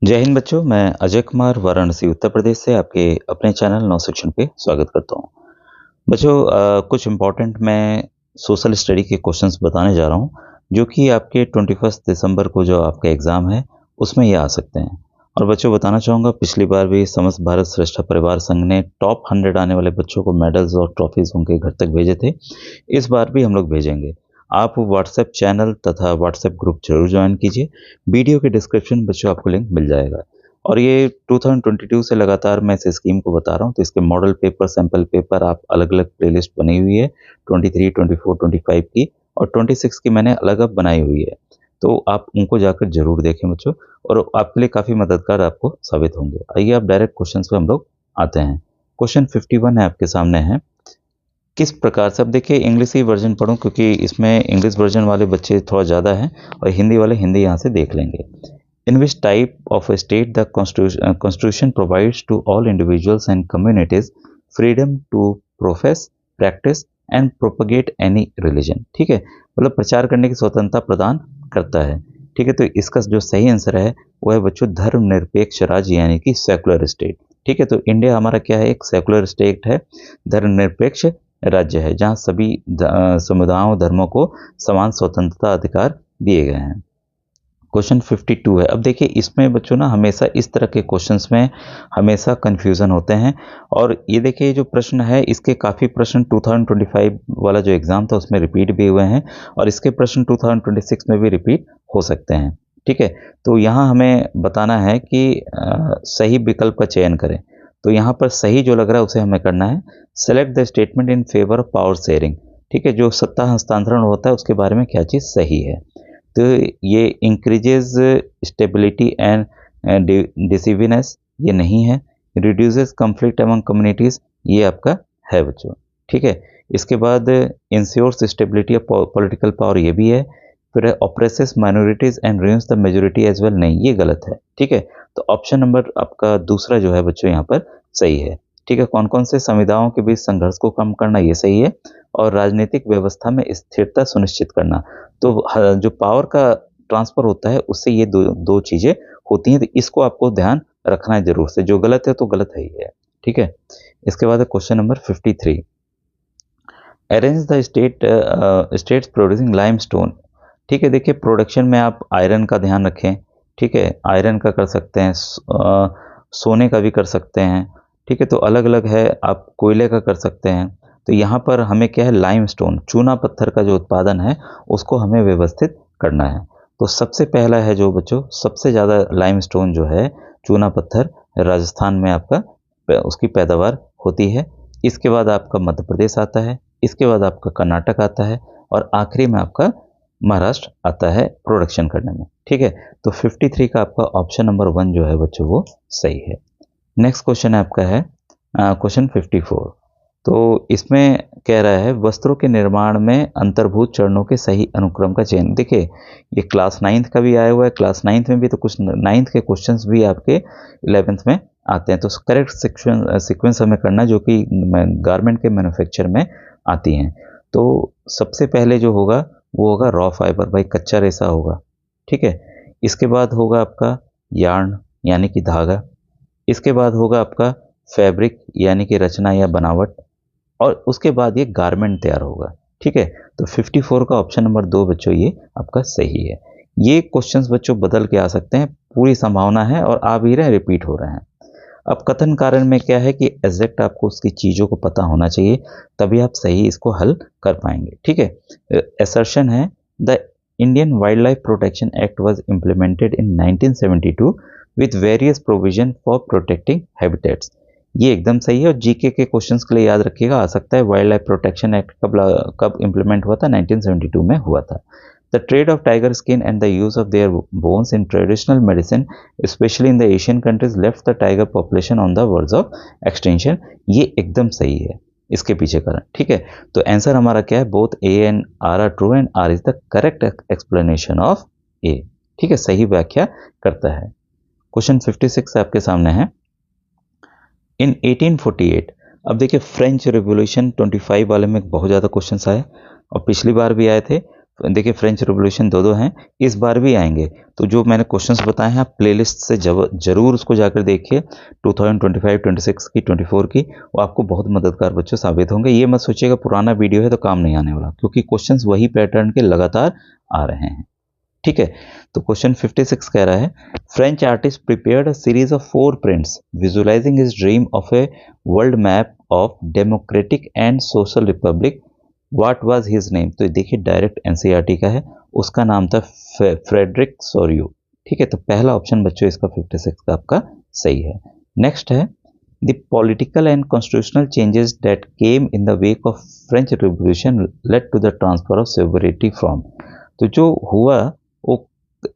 जय हिंद बच्चों, मैं अजय कुमार वाराणसी उत्तर प्रदेश से आपके अपने चैनल नौ सेक्शन पे स्वागत करता हूँ। बच्चों कुछ इम्पोर्टेंट मैं सोशल स्टडी के क्वेश्चंस बताने जा रहा हूँ जो कि आपके 21 दिसंबर को जो आपका एग्ज़ाम है उसमें ये आ सकते हैं। और बच्चों बताना चाहूँगा, पिछली बार भी समस्त भारत श्रेष्ठ परिवार संघ ने टॉप 100 आने वाले बच्चों को मेडल्स और ट्रॉफीज़ उनके घर तक भेजे थे। इस बार भी हम लोग भेजेंगे। आप व्हाट्सएप चैनल तथा व्हाट्सएप ग्रुप ज़रूर ज्वाइन कीजिए। वीडियो के डिस्क्रिप्शन में बच्चों आपको लिंक मिल जाएगा। और ये 2022 से लगातार मैं इस स्कीम को बता रहा हूँ, तो इसके मॉडल पेपर, सैंपल पेपर आप अलग-अलग प्लेलिस्ट बनी हुई है 23, 24, 25 की और 26 की मैंने अलग-अलग बनाई हुई है। तो आप उनको जाकर ज़रूर देखें बच्चों, और आपके लिए काफ़ी मददगार आपको साबित होंगे। आइए अब डायरेक्ट क्वेश्चंस पे हम लोग आते हैं। क्वेश्चन 51 है आपके सामने है। किस प्रकार से, अब देखिए इंग्लिश ही वर्जन पढ़ूँ क्योंकि इसमें इंग्लिश वर्जन वाले बच्चे थोड़ा ज़्यादा हैं और हिंदी वाले हिंदी यहाँ से देख लेंगे। In which type of a state the Constitution provides to all individuals and communities freedom to profess, practice and propagate any religion। ठीक है, मतलब प्रचार करने की स्वतंत्रता प्रदान करता है। ठीक है, तो इसका जो सही आंसर है वो है बच्चों धर्मनिरपेक्ष राज्य यानी कि सेकुलर स्टेट। ठीक है, तो इंडिया हमारा क्या है, एक सेकुलर स्टेट है, धर्मनिरपेक्ष राज्य है जहाँ सभी समुदायों धर्मों को समान स्वतंत्रता अधिकार दिए गए हैं। क्वेश्चन 52 है। अब देखिए इसमें बच्चों ना हमेशा इस तरह के क्वेश्चंस में हमेशा कंफ्यूजन होते हैं, और ये देखिए जो प्रश्न है इसके काफ़ी प्रश्न 2025 वाला जो एग्ज़ाम था उसमें रिपीट भी हुए हैं और इसके प्रश्न 2026 में भी रिपीट हो सकते हैं। ठीक है, तो यहाँ हमें बताना है कि सही विकल्प का चयन करें। तो यहाँ पर सही जो लग रहा है उसे हमें करना है, select the statement in favour of power sharing. ठीक है, जो सत्ता हस्तांतरण होता है उसके बारे में क्या चीज़ सही है। तो ये इंक्रीजेज स्टेबिलिटी एंड डिसिविनेस, ये नहीं है। रिड्यूसेस कॉन्फ्लिक्ट अमंग कम्युनिटीज़, ये आपका है बच्चों। ठीक है, इसके बाद ensures stability of political power, ये भी है। फिर oppresses minorities and ruins the majority as well, नहीं, ये गलत है। ठीक है, तो ऑप्शन नंबर आपका दूसरा जो है बच्चों यहाँ पर सही है। ठीक है, कौन कौन से संविधाओं के बीच संघर्ष को कम करना, ये सही है। और राजनीतिक व्यवस्था में स्थिरता सुनिश्चित करना, तो जो पावर का ट्रांसफ़र होता है उससे ये दो चीज़ें होती हैं, तो इसको आपको ध्यान रखना है ज़रूर से। जो गलत है तो गलत है ही है। ठीक है, इसके बाद है question number 53। Arrange the states producing limestone. ठीक है, देखिए प्रोडक्शन में आप आयरन का ध्यान रखें। ठीक है, आयरन का कर सकते हैं, सोने का भी कर सकते हैं। ठीक है, तो अलग अलग है, आप कोयले का कर सकते हैं। तो यहाँ पर हमें क्या है, लाइमस्टोन चूना पत्थर का जो उत्पादन है उसको हमें व्यवस्थित करना है। तो सबसे पहला है जो बच्चों, सबसे ज़्यादा लाइमस्टोन जो है चूना पत्थर राजस्थान में आपका उसकी पैदावार होती है। इसके बाद आपका मध्य प्रदेश आता है, इसके बाद आपका कर्नाटक आता है और आखिरी में आपका महाराष्ट्र आता है प्रोडक्शन करने में। ठीक है, तो 53 का आपका ऑप्शन नंबर 1 जो है बच्चों वो सही है। नेक्स्ट क्वेश्चन है आपका है क्वेश्चन 54। तो इसमें कह रहा है वस्त्रों के निर्माण में अंतर्भूत चरणों के सही अनुक्रम का चयन। देखिए ये क्लास 9th का भी आया हुआ है, क्लास 9th में भी, तो कुछ 9th के क्वेश्चंस भी आपके 11th में आते हैं। तो करेक्ट सीक्वेंस हमें करना है जो कि गारमेंट के मैन्युफैक्चर में आती हैं। तो सबसे पहले जो होगा वो होगा रॉ फाइबर, भाई कच्चा रेशा होगा। ठीक है, इसके बाद होगा आपका यार्न यानी कि धागा। इसके बाद होगा आपका फैब्रिक यानी कि रचना या बनावट, और उसके बाद ये गारमेंट तैयार होगा। ठीक है, तो 54 का ऑप्शन नंबर 2 बच्चों ये आपका सही है। ये क्वेश्चंस बच्चों बदल के आ सकते हैं, पूरी संभावना है, और आ भी रहे हैं, रिपीट हो रहे हैं। अब कथन कारण में क्या है कि एग्जैक्ट आपको उसकी चीज़ों को पता होना चाहिए, तभी आप सही इसको हल कर पाएंगे। ठीक है, असर्शन है the Indian wild life protection act was implemented in 1972 with various provision for protecting habitats, ये एकदम सही है। और जीके के क्वेश्चंस के लिए याद रखिएगा, आ सकता है वाइल्ड लाइफ प्रोटेक्शन एक्ट कब इम्प्लीमेंट हुआ था, 1972 में हुआ था। The trade off tiger skin and the use of their bones in traditional medicine specially in the Asian countries left the tiger population on the verge of extension, ये एकदम सही है इसके पीछे कारण। ठीक है, तो आंसर हमारा क्या है, both A and R are true and R is the correct explanation of A. ठीक है, सही व्याख्या करता है। क्वेश्चन 56 आपके सामने है। इन 1848, अब देखिए फ्रेंच रिवॉल्यूशन 25 वाले में बहुत ज़्यादा क्वेश्चंस आए और पिछली बार भी आए थे। देखिए फ्रेंच रिवॉल्यूशन दो हैं, इस बार भी आएंगे। तो जो मैंने क्वेश्चंस बताए हैं आप प्लेलिस्ट से जरूर उसको जाकर देखिए, 2025, 26 की, 24 की, वो आपको बहुत मददगार बच्चों साबित होंगे। ये मत सोचिएगा पुराना वीडियो है तो काम नहीं आने वाला, क्योंकि क्वेश्चंस वही पैटर्न के लगातार आ रहे हैं। ठीक है, तो क्वेश्चन 56 कह रहा है, French artist prepared a series of 4 prints visualising his dream of a world map of democratic and social Republic, what was his name. तो देखिए डायरेक्ट एनसीईआरटी का है, उसका नाम था फ्रेडरिक सोरियो। ठीक है, तो पहला ऑप्शन बच्चों इसका 56 का आपका सही है। नेक्स्ट है, the political and constitutional changes that came in the wake of French revolution led to the transfer of sovereignty from. तो जो हुआ वो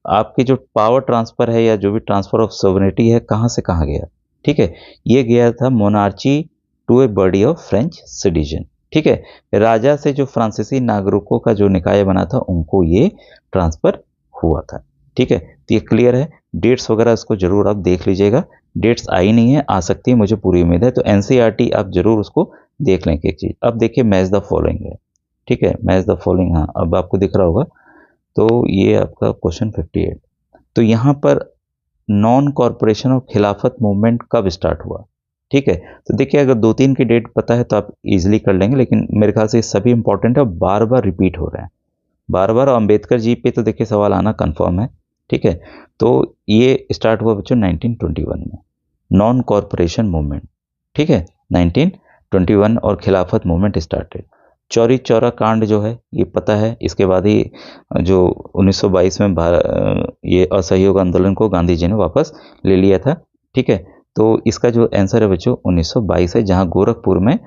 आपके जो पावर ट्रांसफर है या जो भी ट्रांसफर ऑफ सोवरेनिटी है, कहाँ से कहाँ गया। ठीक है, ये गया था monarchy to a body of French citizen. ठीक है, राजा से जो फ्रांसीसी नागरिकों का जो निकाय बना था उनको ये ट्रांसफर हुआ था। ठीक है, तो ये क्लियर है। डेट्स वगैरह इसको जरूर आप देख लीजिएगा, डेट्स आई नहीं है, आ सकती है, मुझे पूरी उम्मीद है। तो एनसीईआरटी आप जरूर उसको देख लें एक चीज। अब देखिए मैच द फॉलोइंग है। ठीक है, मैच द फॉलोइंग, हाँ अब आपको दिख रहा होगा। तो ये आपका क्वेश्चन 58। तो यहाँ पर नॉन कॉरपोरेशन और खिलाफत मूवमेंट कब स्टार्ट हुआ। ठीक है, तो देखिए अगर 2-3 की डेट पता है तो आप इजीली कर लेंगे, लेकिन मेरे ख्याल से ये सभी इंपॉर्टेंट है, बार बार रिपीट हो रहे हैं बार बार। अम्बेडकर जी पे तो देखिए सवाल आना कंफर्म है। ठीक है, तो ये स्टार्ट हुआ बच्चों 1921 में, नॉन कॉरपोरेशन मूवमेंट। ठीक है, 1921 और खिलाफत मूवमेंट स्टार्टेड। चौरी चौरा कांड जो है ये पता है, इसके बाद ही जो 1922 में ये असहयोग आंदोलन को गांधी जी ने वापस ले लिया था। ठीक है, तो इसका जो आंसर है बच्चों 1922 है, जहां गोरखपुर में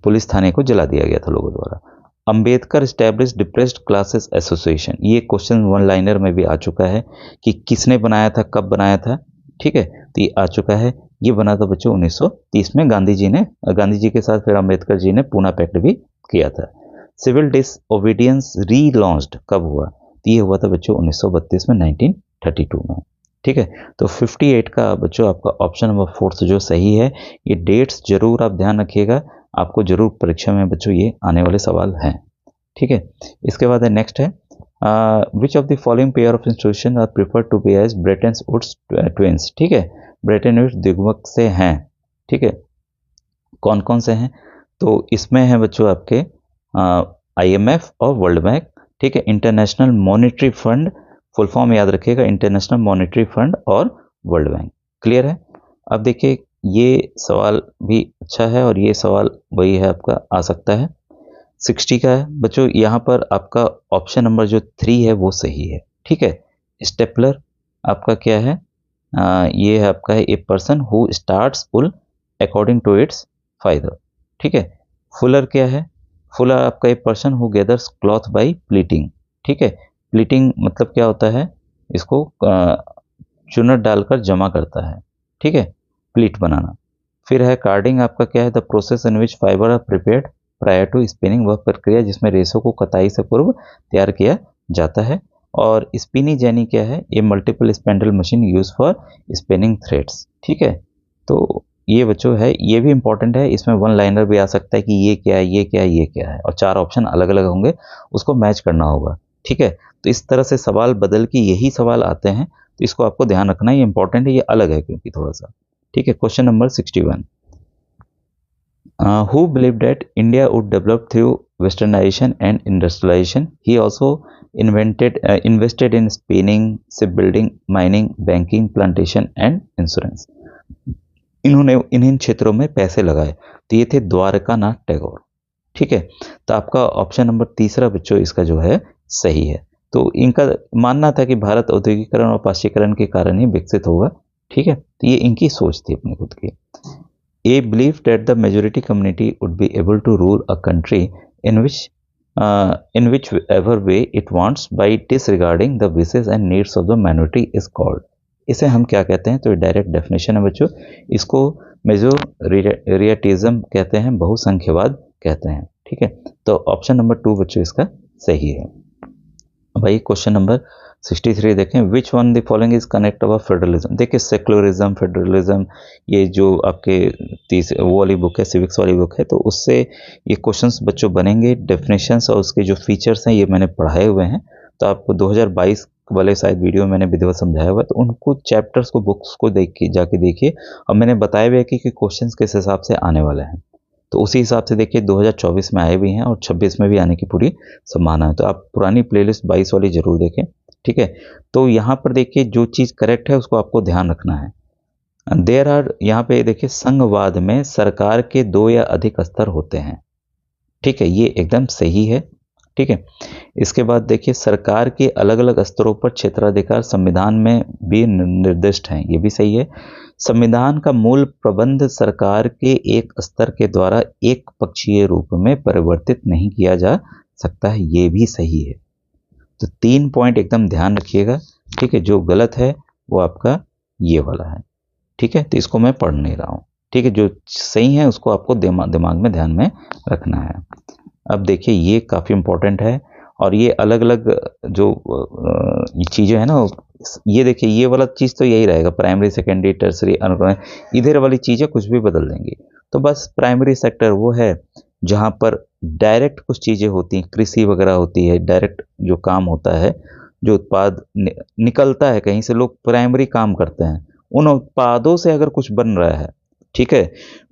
पुलिस थाने को जला दिया गया था लोगों द्वारा। Ambedkar establish depressed classes association, ये क्वेश्चन वन लाइनर में भी आ चुका है कि किसने बनाया था, कब बनाया था। ठीक है, तो ये आ चुका है, ये बना था बच्चों 1930 में। गांधी जी के साथ फिर अंबेडकर जी ने पूना पैक्ट भी किया था। सिविल डिसओबीडियंस रीलॉन्च्ड कब हुआ, तो ये हुआ था बच्चों 1932 में, 1932 में। ठीक है, तो 58 का बच्चों आपका ऑप्शन नंबर 4 जो सही है। ये डेट्स जरूर आप ध्यान रखिएगा, आपको जरूर परीक्षा में बच्चों ये आने वाले सवाल हैं। ठीक है, इसके बाद नेक्स्ट है, which of the following pair of institution are prefer to be as Bretton Woods twins. ठीक है, ब्रेटन वुड्स द्विगुमक से हैं। ठीक है, कौन कौन से हैं, तो इसमें है बच्चों आपके IMF और वर्ल्ड बैंक। ठीक है, international monetary fund, full form याद रखिएगा, इंटरनेशनल मॉनेटरी फंड और वर्ल्ड बैंक। क्लियर है। अब देखिए ये सवाल भी अच्छा है और ये सवाल वही है आपका आ सकता है। 60 का है बच्चों, यहाँ पर आपका ऑप्शन नंबर जो 3 है वो सही है। ठीक है, स्टेपलर आपका क्या है, ये है आपका a person who starts pull according to its fibre. ठीक है, फुलर क्या है, फुलर आपका a person who gathers cloth by pleating. ठीक है, प्लीटिंग मतलब क्या होता है, इसको चुनट डालकर जमा करता है। ठीक है, प्लीट बनाना। फिर है कार्डिंग, आपका क्या है, the process in which fibre are prepared prior to spinning, वह प्रक्रिया जिसमें रेशों को कताई से पूर्व तैयार किया जाता है। और स्पिनी जेनी क्या है, ये multiple spindle machine use for spinning threads. ठीक है, तो ये बच्चों है, ये भी इंपॉर्टेंट है, इसमें वन लाइनर भी आ सकता है कि ये क्या है, ये क्या है, ये क्या है, और 4 ऑप्शन अलग अलग होंगे, उसको मैच करना होगा। ठीक है, तो इस तरह से सवाल बदल के यही सवाल आते हैं, तो इसको आपको ध्यान रखना, ये इंपॉर्टेंट है, ये अलग है क्योंकि थोड़ा सा। ठीक है, question number 61, who believed that India would develop through westernization and industrialization. He also invested in spinning, shipbuilding, mining, banking, plantation and insurance. इन्होंने इन क्षेत्रों में पैसे लगाए, तो ये थे द्वारकानाथ टैगोर। ठीक है, तो आपका ऑप्शन नंबर 3 बच्चों इसका जो है सही है। तो इनका मानना था कि भारत औद्योगिकरण और पाश्चीकरण के कारण ही विकसित होगा। ठीक है, तो ये इनकी सोच थी अपनी खुद की। A belief that the majority community would be able to rule a country in whichever way it wants by disregarding the wishes and needs of the minority is called. इसे हम क्या कहते हैं, तो डायरेक्ट डेफिनेशन है बच्चों, इसको मेजोरिटिज्म कहते हैं, बहुसंख्यवाद कहते हैं। ठीक है, तो ऑप्शन नंबर 2 बच्चों इसका सही है। भाई क्वेश्चन नंबर 63 देखें, which one the following is connect our federalism. देखिए सेक्युलरिज्म, फेडरलिज्म, ये जो आपके वो वाली बुक है, सिविक्स वाली बुक है, तो उससे ये क्वेश्चंस बच्चों बनेंगे। डेफिनेशंस और उसके जो फीचर्स हैं ये मैंने पढ़ाए हुए हैं, तो आपको 2022 वाले शायद वीडियो मैंने विधिवत समझाया हुआ है, तो उनको चैप्टर्स को, बुक्स को देख के जाके देखिए। और मैंने बताया हुआ है कि क्वेश्चंस किस हिसाब से आने वाले हैं, तो उसी हिसाब से देखिए 2024 में आए भी हैं और 26 में भी आने की पूरी संभावना है। तो आप पुरानी प्लेलिस्ट 22 वाली जरूर देखें, ठीक है। तो यहाँ पर देखिए जो चीज़ करेक्ट है उसको आपको ध्यान रखना है। देयर आर, यहाँ पे देखिए संघवाद में सरकार के 2 या अधिक स्तर होते हैं, ठीक है, ये एकदम सही है, ठीक है। इसके बाद देखिए सरकार के अलग अलग स्तरों पर क्षेत्राधिकार संविधान में भी निर्दिष्ट हैं, ये भी सही है। संविधान का मूल प्रबंध सरकार के एक स्तर के द्वारा एक पक्षीय रूप में परिवर्तित नहीं किया जा सकता है, ये भी सही है। तो 3 पॉइंट एकदम ध्यान रखिएगा, ठीक है। जो गलत है वो आपका ये वाला है, ठीक है, तो इसको मैं पढ़ नहीं रहा हूँ, ठीक है। जो सही है उसको आपको दिमाग में ध्यान में रखना है। अब देखिए ये काफ़ी इम्पोर्टेंट है, और ये अलग अलग जो चीज़ें हैं ना, ये देखिए ये वाला चीज़ तो यही रहेगा, प्राइमरी सेकेंडरी टर्सरी इधर वाली चीज़ें कुछ भी बदल देंगी। तो बस प्राइमरी सेक्टर वो है जहाँ पर डायरेक्ट कुछ चीज़ें होती हैं, कृषि वगैरह होती है, डायरेक्ट जो काम होता है, जो उत्पाद निकलता है कहीं से, लोग प्राइमरी काम करते हैं, उन उत्पादों से अगर कुछ बन रहा है, ठीक है,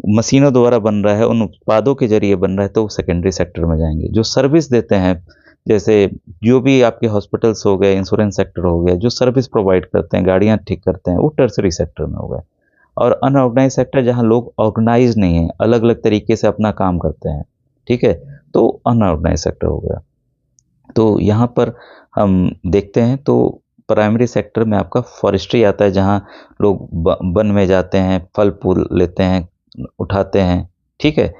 मशीनों द्वारा बन रहा है, उन उत्पादों के जरिए बन रहा है, तो सेकेंडरी सेक्टर में जाएंगे। जो सर्विस देते हैं, जैसे जो भी आपके हॉस्पिटल्स हो गए, इंश्योरेंस सेक्टर हो गया, जो सर्विस प्रोवाइड करते हैं, गाड़ियां ठीक करते हैं, वो टर्सरी सेक्टर में हो गए। और अनऑर्गेनाइज सेक्टर जहां लोग ऑर्गेनाइज नहीं है, अलग अलग तरीके से अपना काम करते हैं, ठीक है, तो अनऑर्गेनाइज सेक्टर हो गया। तो यहाँ पर हम देखते हैं तो प्राइमरी सेक्टर में आपका फॉरेस्ट्री आता है, जहाँ लोग वन में जाते हैं, फल फूल लेते हैं, उठाते हैं, ठीक है।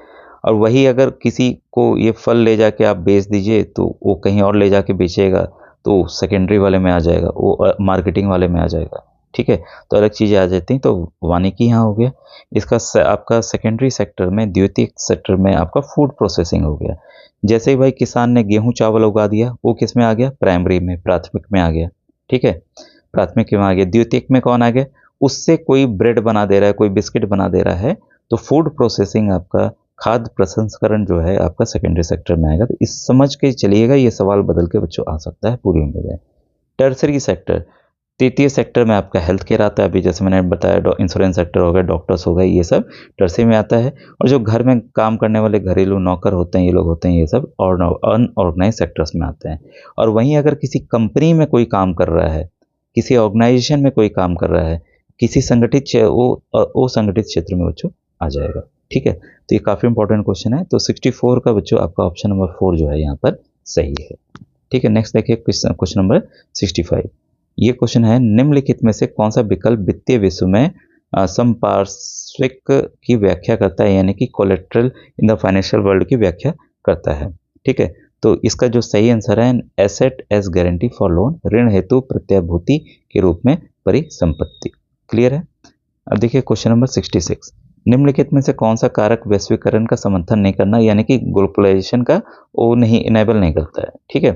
और वही अगर किसी को ये फल ले जाके आप बेच दीजिए तो वो कहीं और ले जाके बेचेगा, तो सेकेंडरी वाले में आ जाएगा, वो मार्केटिंग वाले में आ जाएगा, ठीक है। तो अलग चीज़ें आ जाती हैं, तो वानिकी यहाँ हो गया। इसका आपका सेकेंडरी सेक्टर में, द्वितीयक सेक्टर में आपका फूड प्रोसेसिंग हो गया। जैसे ही भाई किसान ने गेहूं चावल उगा दिया, वो किस में आ गया, प्राइमरी में, प्राथमिक में आ गया, ठीक है, प्राथमिक में आ गया। द्वितीयक में कौन आ गया, उससे कोई ब्रेड बना दे रहा है, कोई बिस्किट बना दे रहा है, तो फूड प्रोसेसिंग आपका, खाद्य प्रसंस्करण जो है आपका सेकेंडरी सेक्टर में आएगा। तो इस समझ के चलिएगा, ये सवाल बदल के बच्चों आ सकता है, पूरी उम्मीद है। टर्सरी सेक्टर, तृतीय सेक्टर में आपका हेल्थ केयर आता है, अभी जैसे मैंने बताया, इंश्योरेंस सेक्टर हो गया, डॉक्टर्स हो गए, ये सब टर्सरी में आता है। और जो घर में काम करने वाले घरेलू नौकर होते हैं, ये लोग होते हैं, ये सब अनऑर्गेनाइज सेक्टर्स में आते हैं। और वहीं अगर किसी कंपनी में कोई काम कर रहा है, किसी ऑर्गेनाइजेशन में कोई काम कर रहा है, किसी संगठित वो संगठित क्षेत्र में बच्चों आ जाएगा, ठीक है। तो ये काफ़ी इंपॉर्टेंट क्वेश्चन है। तो 64 का बच्चों आपका ऑप्शन नंबर 4 जो है यहाँ पर सही है, ठीक है। नेक्स्ट देखिए क्वेश्चन नंबर 65। ये क्वेश्चन है, निम्नलिखित में से कौन सा विकल्प वित्तीय विश्व में संपार्श्विक की व्याख्या करता है, यानी कि collateral in the financial world की व्याख्या करता है, ठीक है। तो इसका जो सही आंसर है, asset as guarantee for loan, ऋण हेतु प्रत्याभूति के रूप में परिसंपत्ति। क्लियर है। अब देखिए क्वेश्चन नंबर 66। निम्नलिखित में से कौन सा कारक वैश्वीकरण का समर्थन नहीं करना, यानी कि ग्लोबलाइजेशन का वो नहीं इनेबल नहीं करता है, ठीक है।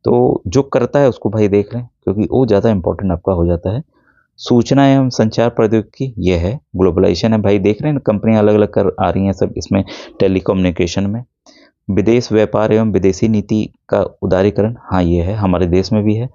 तो जो करता है उसको भाई देख लें, क्योंकि वो ज़्यादा इंपॉर्टेंट आपका हो जाता है। सूचना एवं संचार प्रौद्योगिकी ये है, ग्लोबलाइजेशन है भाई, देख रहे हैं कंपनियां अलग अलग कर आ रही हैं सब इसमें, टेलीकम्युनिकेशन में। विदेश व्यापार एवं विदेशी नीति का उदारीकरण, हाँ ये है, हमारे देश में भी है।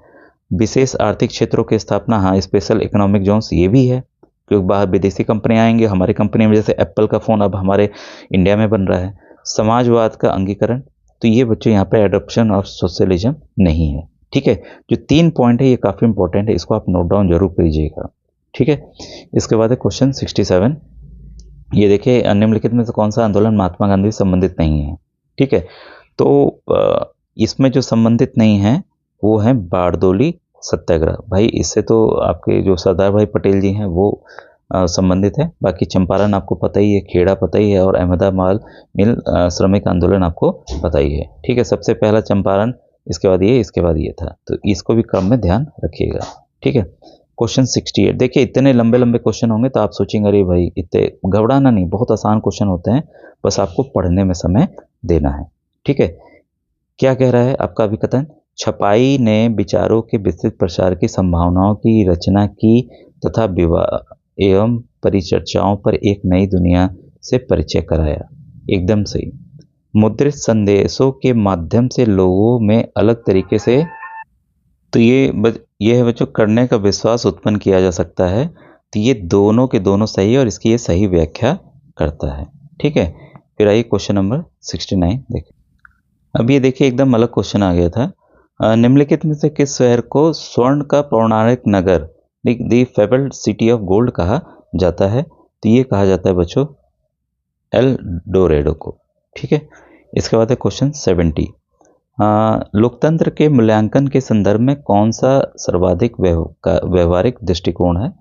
विशेष आर्थिक क्षेत्रों की स्थापना, हाँ, स्पेशल इकोनॉमिक जोन्स, ये भी है, क्योंकि बाहर विदेशी कंपनियां आएंगे हमारी कंपनी में, जैसे एप्पल का फ़ोन अब हमारे इंडिया में बन रहा है। समाजवाद का अंगीकरण, तो ये बच्चों यहाँ पे एडॉप्शन ऑफ सोशलिज्म नहीं है, ठीक है। जो 3 पॉइंट है ये काफ़ी इंपॉर्टेंट है, इसको आप नोट डाउन जरूर करिएगा, ठीक है। इसके बाद है क्वेश्चन 67। ये देखिए, निम्नलिखित में से कौन सा आंदोलन महात्मा गांधी संबंधित नहीं है, ठीक है। तो इसमें जो संबंधित नहीं है वो है बारदोली सत्याग्रह, भाई इससे तो आपके जो सरदार भाई पटेल जी हैं वो संबंधित है। बाकी चंपारण आपको पता ही है, खेड़ा पता ही है, और अहमदाबाद मिल श्रमिक आंदोलन आपको पता ही है, ठीक है। सबसे पहला चंपारण, इसके बाद ये, इसके बाद ये था, तो इसको भी क्रम में ध्यान रखिएगा, ठीक है। क्वेश्चन 68। देखिए इतने लंबे लंबे क्वेश्चन होंगे तो आप सोचेंगे अरे भाई इतने, घबराना नहीं, बहुत आसान क्वेश्चन होते हैं, बस आपको पढ़ने में समय देना है, ठीक है। क्या कह रहा है आपका अभिकथन, छपाई ने विचारों के विस्तृत प्रसार की संभावनाओं की रचना की तथा विवाह एवं परिचर्चाओं पर एक नई दुनिया से परिचय कराया। एकदम सही। मुद्रित संदेशों के माध्यम से लोगों में अलग तरीके से, तो ये है बच्चों, करने का विश्वास उत्पन्न किया जा सकता है। तो ये दोनों के दोनों सही है और इसकी ये सही व्याख्या करता है। ठीक है, फिर आइए क्वेश्चन नंबर 69 देखिए। अब ये देखिए एकदम अलग क्वेश्चन आ गया था। निम्नलिखित में से किस शहर को स्वर्ण का पौराणिक नगर, दी फेबल्ड सिटी ऑफ गोल्ड कहा जाता है? तो ये कहा जाता है बच्चों एल डोरेडो को। ठीक है, इसके बाद है क्वेश्चन 70। लोकतंत्र के मूल्यांकन के संदर्भ में कौन सा सर्वाधिक व्यवहारिक दृष्टिकोण है?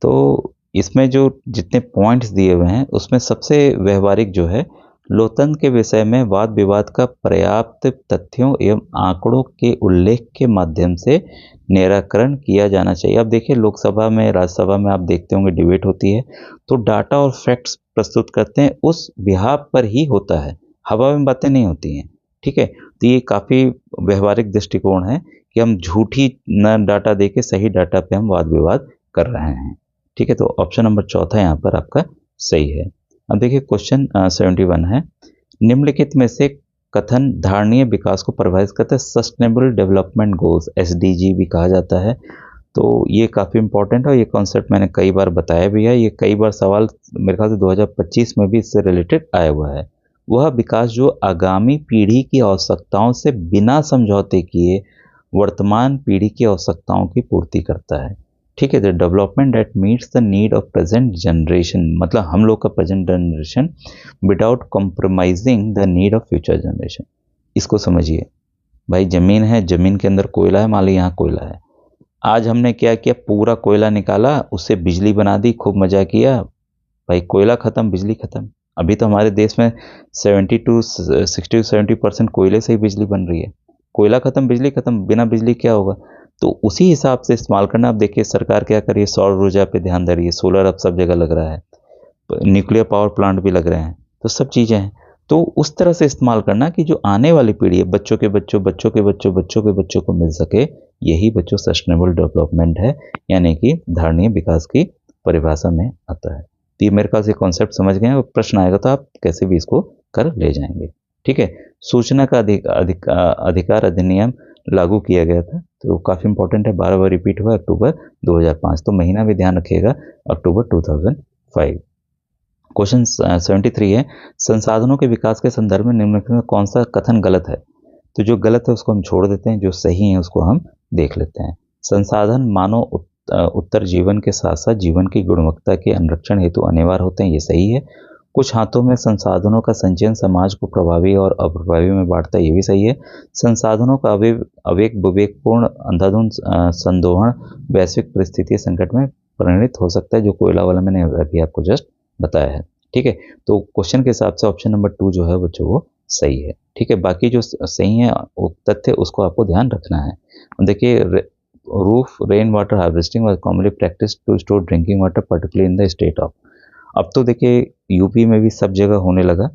तो इसमें जो जितने पॉइंट्स दिए हुए हैं उसमें सबसे व्यवहारिक जो है, लोकतंत्र के विषय में वाद विवाद का पर्याप्त तथ्यों एवं आंकड़ों के उल्लेख के माध्यम से निराकरण किया जाना चाहिए। अब देखिए लोकसभा में, राज्यसभा में आप देखते होंगे डिबेट होती है, तो डाटा और फैक्ट्स प्रस्तुत करते हैं उस बिहाफ पर ही होता है, हवा में बातें नहीं होती हैं। ठीक है, तो ये काफ़ी व्यवहारिक दृष्टिकोण है कि हम झूठी न डाटा दे के सही डाटा पे हम वाद विवाद कर रहे हैं। ठीक है, तो ऑप्शन नंबर चौथा यहाँ पर आपका सही है। अब देखिए क्वेश्चन 71 है। निम्नलिखित में से कथन धारणीय विकास को परिभाषित करता है? सस्टेनेबल डेवलपमेंट गोल्स, एसडीजी भी कहा जाता है। तो ये काफ़ी इंपॉर्टेंट है और ये कॉन्सेप्ट मैंने कई बार बताया भी है। ये कई बार सवाल मेरे ख्याल से 2025 में भी इससे रिलेटेड आया हुआ है। वह विकास जो आगामी पीढ़ी की आवश्यकताओं से बिना समझौते किए वर्तमान पीढ़ी की आवश्यकताओं की पूर्ति करता है। ठीक है, the development that meets the need of present generation, मतलब हम लोग का present generation, without compromising the need of future generation. इसको समझिए भाई, ज़मीन है, ज़मीन के अंदर कोयला है, मान ली यहाँ कोयला है। आज हमने क्या किया, पूरा कोयला निकाला, उससे बिजली बना दी, खूब मजा किया। भाई कोयला खत्म, बिजली खत्म। अभी तो हमारे देश में 60-70% कोयले से ही बिजली बन रही है। कोयला खत्म, बिजली खत्म, बिना बिजली क्या होगा? तो उसी हिसाब से इस्तेमाल करना। अब देखिए सरकार क्या कर रही है, सौर ऊर्जा पे ध्यान दे रही है, सोलर अब सब जगह लग रहा है, न्यूक्लियर पावर प्लांट भी लग रहे हैं, तो सब चीज़ें हैं। तो उस तरह से इस्तेमाल करना कि जो आने वाली पीढ़ी है, बच्चों के बच्चों, बच्चों के बच्चों, बच्चों के बच्चों को मिल सके, यही बच्चों सस्टेनेबल डेवलपमेंट है, यानी कि धारणीय विकास की परिभाषा में आता है। तो ये मेरे ख्याल से कॉन्सेप्ट समझ गए हैं और प्रश्न आएगा तो आप कैसे भी इसको कर ले जाएंगे। ठीक है, सूचना का अधिकार अधिनियम लागू किया गया था, तो काफ़ी इंपॉर्टेंट है, 12 बार रिपीट हुआ, अक्टूबर 2005। तो महीना भी ध्यान रखिएगा, अक्टूबर 2005। क्वेश्चन 73 है। संसाधनों के विकास के संदर्भ में निम्नलिखित में कौन सा कथन गलत है? तो जो गलत है उसको हम छोड़ देते हैं, जो सही है उसको हम देख लेते हैं। संसाधन मानव उत्तर जीवन के साथ साथ जीवन की गुणवत्ता के अनुरक्षण हेतु अनिवार्य होते हैं, ये सही है। कुछ हाथों में संसाधनों का संचयन समाज को प्रभावी और अप्रभावी में बांटता है, ये भी सही है। संसाधनों का विवेकपूर्ण अंधाधुंध संदोहन वैश्विक परिस्थिति संकट में परिणत हो सकता है, जो कोयला वाला मैंने अभी आपको जस्ट बताया है। ठीक है, तो क्वेश्चन के हिसाब से ऑप्शन नंबर 2 जो है बच्चों वो सही है। ठीक है, बाकी जो सही है तथ्य उसको आपको ध्यान रखना है। देखिए roof rain water harvesting was commonly practice to store drinking water particularly in the state of. अब तो देखिए यूपी में भी सब जगह होने लगा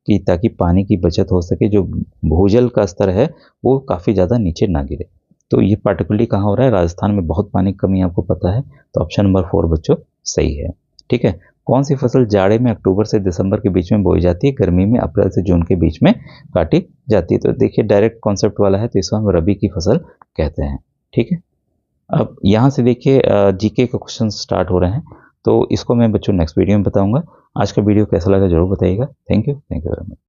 कि ताकि पानी की बचत हो सके, जो भूजल का स्तर है वो काफ़ी ज़्यादा नीचे ना गिरे। तो ये पर्टिकुलरली कहाँ हो रहा है? राजस्थान में बहुत पानी की कमी आपको पता है, तो ऑप्शन नंबर 4 बच्चों सही है। ठीक है, कौन सी फसल जाड़े में अक्टूबर से दिसंबर के बीच में बोई जाती है, गर्मी में अप्रैल से जून के बीच में काटी जाती है? तो देखिए डायरेक्ट कॉन्सेप्ट वाला है, तो इसको हम रबी की फसल कहते हैं। ठीक है, अब यहाँ से देखिए जीके के क्वेश्चन स्टार्ट हो रहे हैं, तो इसको मैं बच्चों नेक्स्ट वीडियो में बताऊंगा। आज का वीडियो कैसा लगा जरूर बताइएगा। Thank you very much.